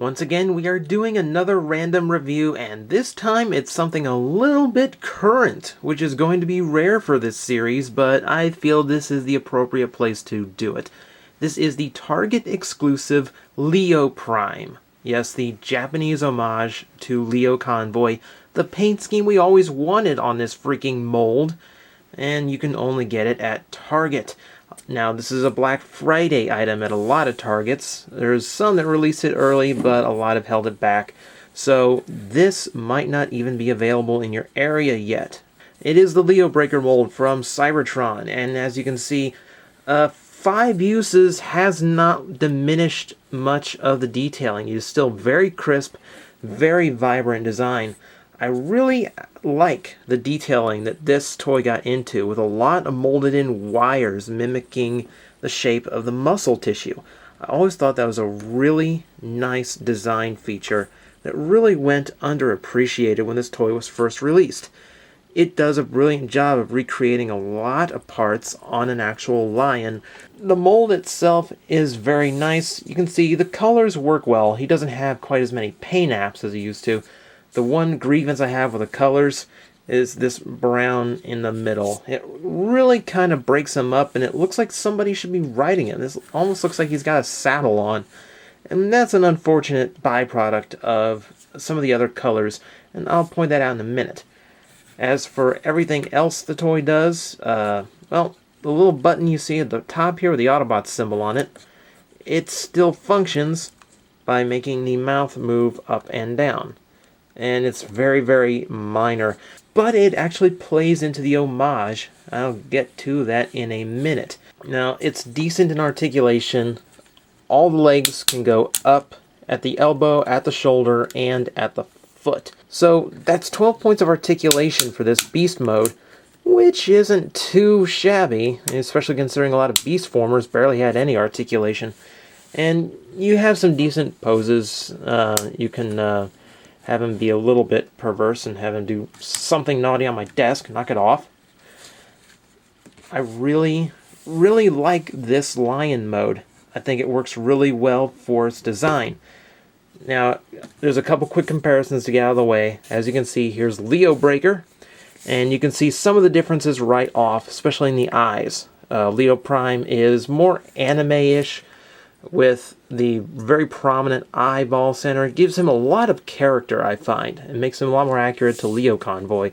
Once again, we are doing another random review, and this time it's something a little bit current, which is going to be rare for this series, but I feel this is the appropriate place to do it. This is the Target exclusive Lio Prime. Yes, the Japanese homage to Lio Convoy, the paint scheme we always wanted on this freaking mold, and you can only get it at Target. Now, this is a Black Friday item at a lot of Targets. There's some that released it early, but a lot have held it back. So this might not even be available in your area yet. It is the Lio Breaker mold from Cybertron, and as you can see, 5 uses has not diminished much of the detailing. It is still very crisp, very vibrant design. I really like the detailing that this toy got into, with a lot of molded in wires mimicking the shape of the muscle tissue. I always thought that was a really nice design feature that really went underappreciated when this toy was first released. It does a brilliant job of recreating a lot of parts on an actual lion. The mold itself is very nice. You can see the colors work well. He doesn't have quite as many paint apps as he used to. The one grievance I have with the colors is this brown in the middle. It really kind of breaks him up, and it looks like somebody should be riding him. This almost looks like he's got a saddle on. And that's an unfortunate byproduct of some of the other colors, and I'll point that out in a minute. As for everything else the toy does, well, the little button you see at the top here with the Autobot symbol on it, it still functions by making the mouth move up and down. And it's very, very minor, but it actually plays into the homage. I'll get to that in a minute. Now, it's decent in articulation. All the legs can go up at the elbow, at the shoulder, and at the foot. So that's 12 points of articulation for this beast mode, which isn't too shabby, especially considering a lot of beast formers barely had any articulation. And you have some decent poses. You can have him be a little bit perverse and have him do something naughty on my desk, knock it off. I really, really like this lion mode. I think it works really well for its design. Now, there's a couple quick comparisons to get out of the way. As you can see, here's Lio Breaker, and you can see some of the differences right off, especially in the eyes. Lio Prime is more anime-ish, with the very prominent eyeball center. It gives him a lot of character, I find. It makes him a lot more accurate to Lio Convoy,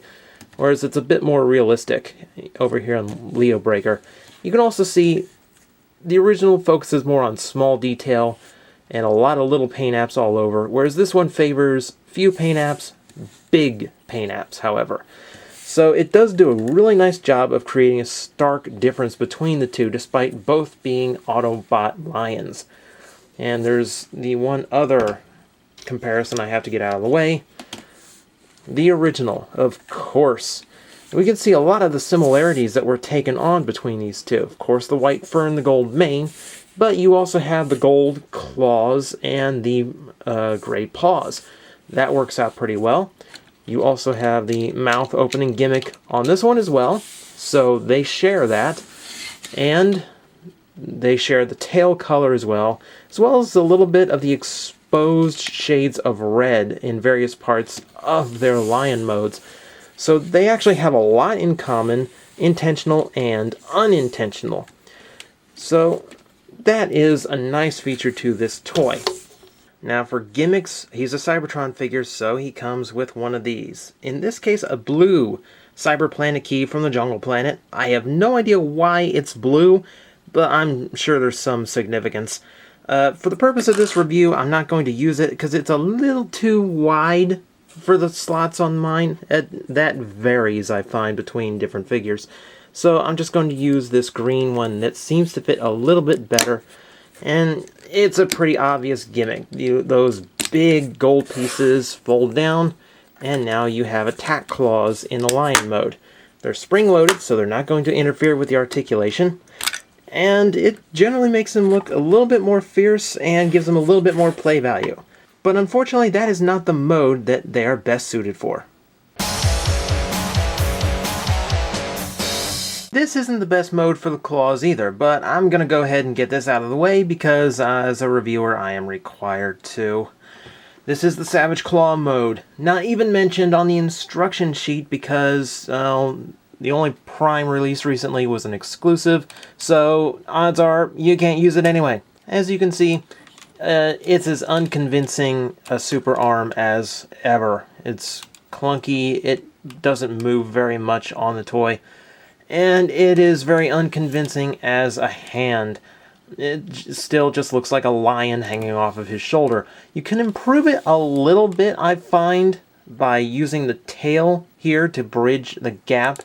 whereas it's a bit more realistic over here on Lio Breaker. You can also see the original focuses more on small detail and a lot of little paint apps all over, whereas this one favors few paint apps, big paint apps, however. So it does do a really nice job of creating a stark difference between the two, despite both being Autobot lions. And there's the one other comparison I have to get out of the way. The original, of course. We can see a lot of the similarities that were taken on between these two. Of course, the white fur and the gold mane, but you also have the gold claws and the gray paws. That works out pretty well. You also have the mouth opening gimmick on this one as well, so they share that, and they share the tail color as well as a little bit of the exposed shades of red in various parts of their lion modes. So they actually have a lot in common, intentional and unintentional. So that is a nice feature to this toy. Now for gimmicks, he's a Cybertron figure, so he comes with one of these. In this case, a blue Cyber Planet key from the Jungle Planet. I have no idea why it's blue, but I'm sure there's some significance. For the purpose of this review, I'm not going to use it because it's a little too wide for the slots on mine. That varies, I find, between different figures. So I'm just going to use this green one that seems to fit a little bit better. And it's a pretty obvious gimmick. Those big gold pieces fold down, and now you have attack claws in the lion mode. They're spring-loaded, so they're not going to interfere with the articulation. And it generally makes them look a little bit more fierce and gives them a little bit more play value. But unfortunately, that is not the mode that they are best suited for. This isn't the best mode for the claws either, but I'm gonna go ahead and get this out of the way because as a reviewer I am required to. This is the Savage Claw mode, not even mentioned on the instruction sheet because the only Prime release recently was an exclusive, so odds are you can't use it anyway. As you can see, it's as unconvincing a super arm as ever. It's clunky, it doesn't move very much on the toy, and it is very unconvincing as a hand. It still just looks like a lion hanging off of his shoulder. You can improve it a little bit, I find, by using the tail here to bridge the gap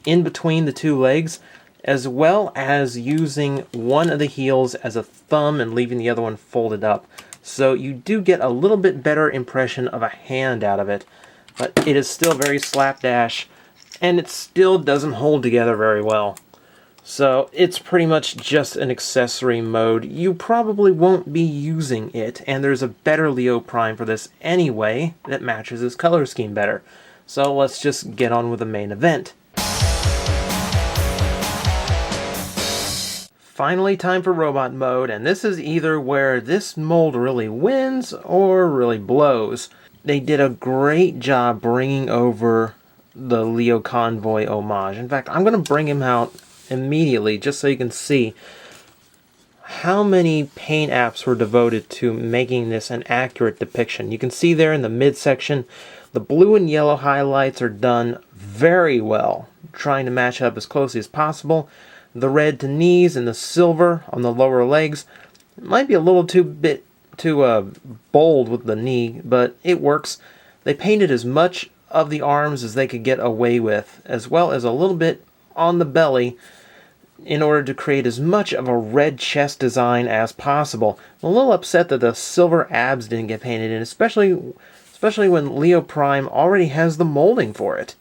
in between the two legs, as well as using one of the heels as a thumb and leaving the other one folded up. So you do get a little bit better impression of a hand out of it, but it is still very slapdash, and it still doesn't hold together very well. So it's pretty much just an accessory mode. You probably won't be using it, and there's a better Lio Prime for this anyway that matches his color scheme better. So let's just get on with the main event. Finally, time for robot mode, and this is either where this mold really wins or really blows. They did a great job bringing over the Lio Convoy homage. In fact, I'm going to bring him out immediately just so you can see how many paint apps were devoted to making this an accurate depiction. You can see there in the midsection, the blue and yellow highlights are done very well, trying to match up as closely as possible. The red to knees and the silver on the lower legs might be a little too bold with the knee, but it works. They painted as much of the arms as they could get away with, as well as a little bit on the belly in order to create as much of a red chest design as possible. I'm a little upset that the silver abs didn't get painted in, especially when Lio Prime already has the molding for it.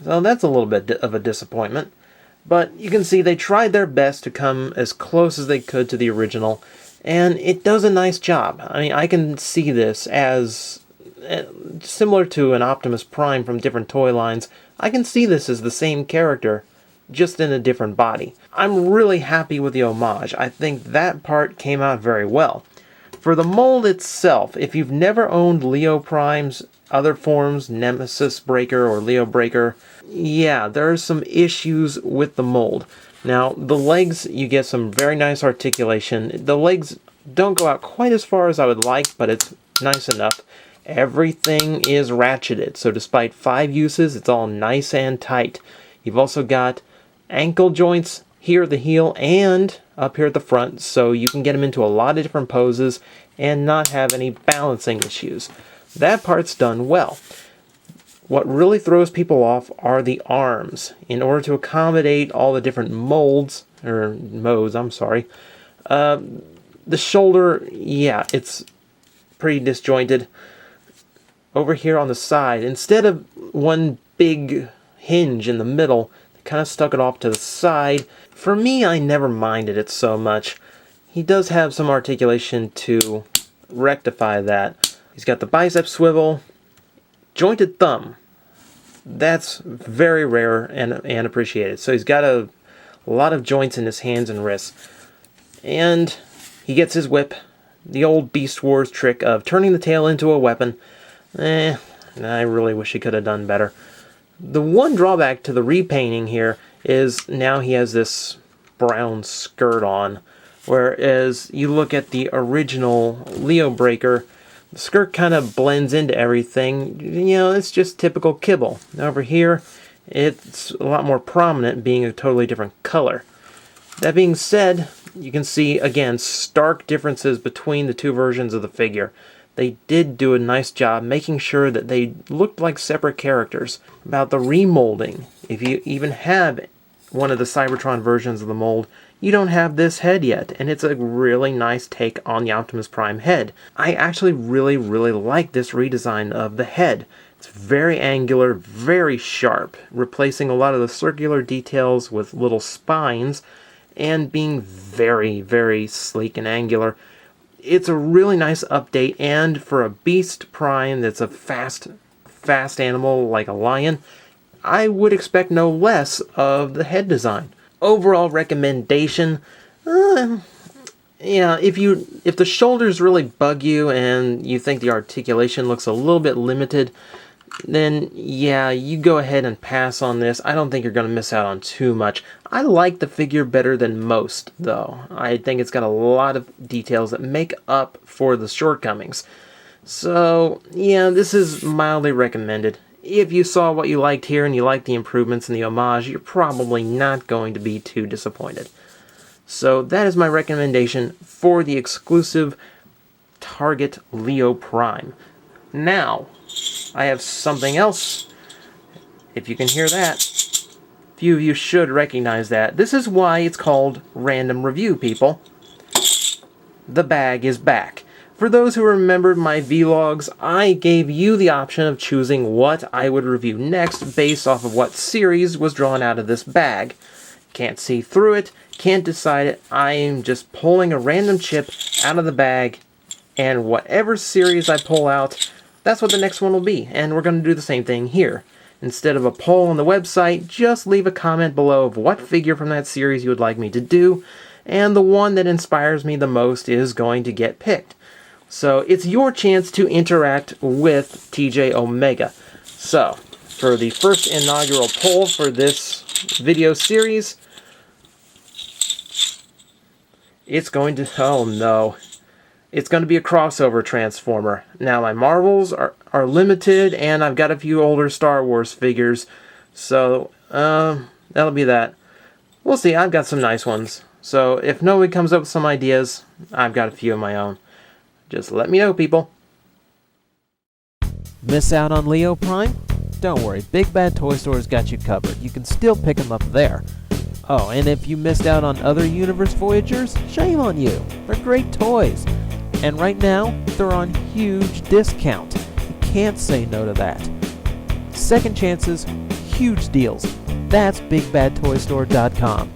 So that's a little bit of a disappointment. But you can see they tried their best to come as close as they could to the original, and it does a nice job. I mean, I can see this as similar to an Optimus Prime from different toy lines. I can see this as the same character, just in a different body. I'm really happy with the homage. I think that part came out very well. For the mold itself, if you've never owned Lio Prime's other forms, Nemesis Breaker or Leo Breaker, yeah, there are some issues with the mold. Now, the legs, you get some very nice articulation. The legs don't go out quite as far as I would like, but it's nice enough. Everything is ratcheted, so despite 5 uses, it's all nice and tight. You've also got ankle joints here at the heel and up here at the front, so you can get them into a lot of different poses and not have any balancing issues. That part's done well. What really throws people off are the arms. In order to accommodate all the different modes, the shoulder, yeah, it's pretty disjointed. Over here on the side, instead of one big hinge in the middle, they kind of stuck it off to the side. For me, I never minded it so much. He does have some articulation to rectify that. He's got the bicep swivel, jointed thumb. That's very rare and appreciated. So he's got a lot of joints in his hands and wrists. And he gets his whip, the old Beast Wars trick of turning the tail into a weapon. I really wish he could have done better. The one drawback to the repainting here is now he has this brown skirt on, whereas you look at the original Lio Breaker, the skirt kind of blends into everything. You know, it's just typical kibble. Over here, it's a lot more prominent, being a totally different color. That being said, you can see, again, stark differences between the two versions of the figure. They did do a nice job making sure that they looked like separate characters. About the remolding, if you even have one of the Cybertron versions of the mold, you don't have this head yet, and it's a really nice take on the Optimus Prime head. I actually really like this redesign of the head. It's very angular, very sharp, replacing a lot of the circular details with little spines, and being very sleek and angular. It's a really nice update, and for a Beast Prime that's a fast animal like a lion, I would expect no less of the head design. Overall recommendation, yeah, if the shoulders really bug you and you think the articulation looks a little bit limited, then yeah, you go ahead and pass on this. I don't think you're going to miss out on too much. I like the figure better than most, though. I think it's got a lot of details that make up for the shortcomings. So yeah, this is mildly recommended. If you saw what you liked here and you liked the improvements and the homage, you're probably not going to be too disappointed. So that is my recommendation for the exclusive Target Lio Prime. Now, I have something else. If you can hear that, few of you should recognize that. This is why it's called Random Review, people. The bag is back. For those who remembered my vlogs, I gave you the option of choosing what I would review next based off of what series was drawn out of this bag. Can't see through it, can't decide it. I am just pulling a random chip out of the bag, and whatever series I pull out, that's what the next one will be. And we're going to do the same thing here. Instead of a poll on the website, just leave a comment below of what figure from that series you would like me to do, and the one that inspires me the most is going to get picked. So it's your chance to interact with TJ Omega. So, for the first inaugural poll for this video series, it's going to, oh no, it's going to be a crossover Transformer. Now my Marvels are limited, and I've got a few older Star Wars figures, so that'll be that. We'll see, I've got some nice ones. So if nobody comes up with some ideas, I've got a few of my own. Just let me know, people. Miss out on Lio Prime? Don't worry, Big Bad Toy Store's got you covered. You can still pick them up there. Oh, and if you missed out on other Universe Voyagers, shame on you. They're great toys. And right now, they're on huge discount. You can't say no to that. Second chances, huge deals. That's BigBadToyStore.com.